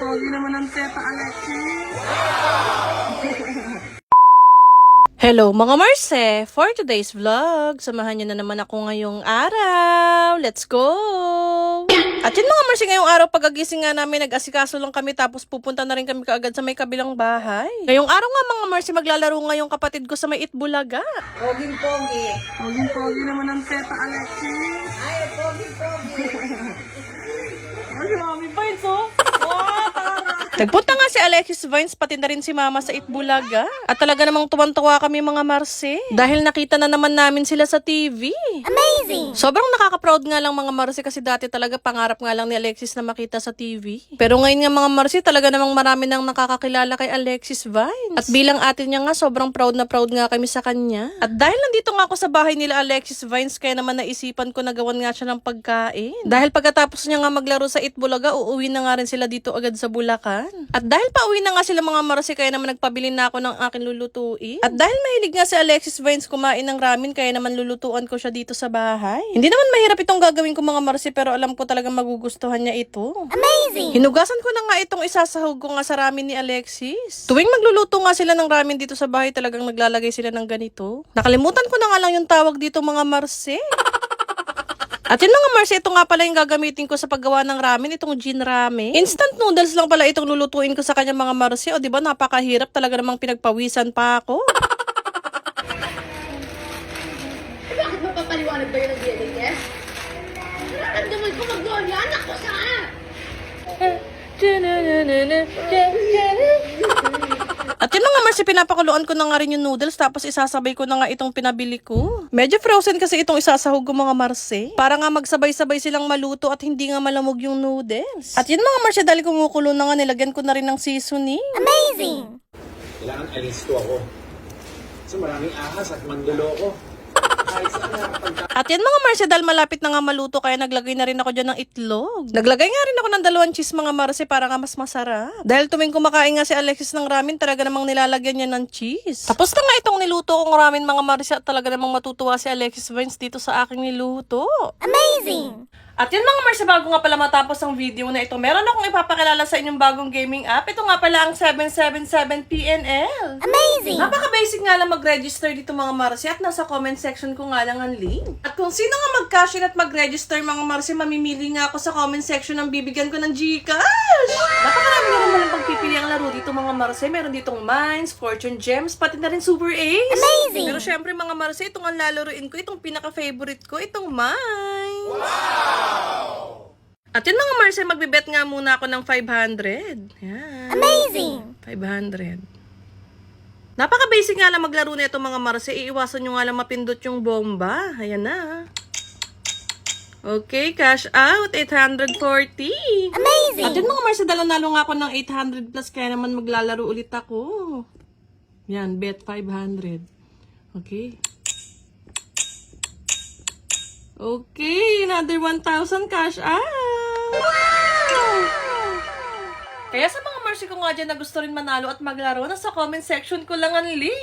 Pogi naman ang Teta Alexis. Hello mga Marse! For today's vlog, samahan nyo na naman ako ngayong araw. Let's go! At yun mga Marse, ngayong araw pagagising nga namin, nag-asikaso lang kami tapos pupunta na rin kami kaagad sa may kabilang bahay. Ngayong araw nga mga Marse, maglalaro ngayong kapatid ko sa may Itbulaga. Poging-pogi. Pogi naman ang Teta Alexis. Ay, poging-pogi. Ay, grabe pa ito. Nagpunta nga si Alexis Vines, pati na rin si Mama sa Itbulaga. At talaga namang tuwan-tuwa kami mga Marse. Dahil nakita na naman namin sila sa TV. Amazing! Sobrang nakaka-proud nga lang mga Marse kasi dati talaga pangarap nga lang ni Alexis na makita sa TV. Pero ngayon nga mga Marse, talaga namang marami nang nakakakilala kay Alexis Vines. At bilang ate niya nga, sobrang proud na proud nga kami sa kanya. At dahil nandito nga ako sa bahay nila Alexis Vines, kaya naman naisipan ko na gawan nga siya ng pagkain. Dahil pagkatapos niya nga maglaro sa Itbulaga, uuwi na nga rin sila dito agad sa Bulacan. At dahil pauwi na nga sila mga Marse, kaya naman nagpabili na ako ng akin lulutuin. At dahil mahilig nga si Alexis Vines kumain ng ramen, kaya naman lulutuan ko siya dito sa bahay. Hindi naman mahirap itong gagawin ko mga Marse, pero alam ko talagang magugustuhan niya ito. Amazing! Hinugasan ko na nga itong isasahog ko nga sa ramen ni Alexis. Tuwing magluluto nga sila ng ramen dito sa bahay, talagang naglalagay sila ng ganito. Nakalimutan ko na nga lang yung tawag dito mga Marse. At yun mga Marse, ito nga pala yung gagamitin ko sa paggawa ng ramen, itong gin ramen. Instant noodles lang pala itong lulutuin ko sa kanya mga Marse. O diba, napakahirap talaga namang pinagpawisan pa ako. Bakit mapapaliwanag ba yun ang DNA test? Nararamdaman ko mag-Gloria, anak ko sa At yun mga Marse, pinapakuluan ko na nga rin yung noodles tapos isasabay ko na nga itong pinabili ko. Medyo frozen kasi itong isasahog ko mga Marse. Para nga magsabay-sabay silang maluto at hindi nga malamog yung noodles. At yun mga Marse, dahil kumukulo na nga, nilagyan ko na rin ng seasoning. Amazing! Kailangan alisto ako. Kasi maraming ahas at mandulo ko. Kahit saan nakapagka... At yan mga Marse, dahil malapit na nga maluto, kaya naglagay na rin ako dyan ng itlog. Naglagay nga rin ako ng 2 cheese mga Marse para nga mas masarap. Dahil tuwing kumakain nga si Alexis ng ramen, talaga namang nilalagyan niya ng cheese. Tapos na nga itong niluto kong ramen mga Marse, at talaga namang matutuwa si Alexis Vines dito sa aking niluto. Amazing! At yun mga Marse, bago nga pala matapos ang video na ito, meron akong ipapakilala sa inyong bagong gaming app. Ito nga pala ang 777PNL. Amazing! Napaka-basic nga lang mag-register dito mga Marse, at nasa comment section ko nga lang ang link. At kung sino nga mag-cash in at mag-register mga Marse, mamimili nga ako sa comment section ng bibigyan ko ng Gcash! Napakarami nga naman ang pagpipili ang laro dito mga Marse. Meron ditong Mines, Fortune Gems, pati na rin Super Ace. Amazing! Pero syempre mga Marse, itong ang lalaroin ko, itong pinaka-favorite ko, itong Mines. At yun mga Marse, magbibet nga muna ako ng 500. Yan. Amazing! 500. Napaka-basic nga lang maglaro na ito mga Marse. Iiwasan nyo nga lang mapindot yung bomba. Ayan na. Okay, cash out. 840. Amazing! At yun mga Marse, nalo nga ako ng 800 plus. Kaya naman maglalaro ulit ako. Yan, bet 500. Okay. Okay, another 1,000 cash out. Wow! Kaya sa mga Marse ko nga dyan na gusto rin manalo at maglaro, nasa comment section ko lang ang link.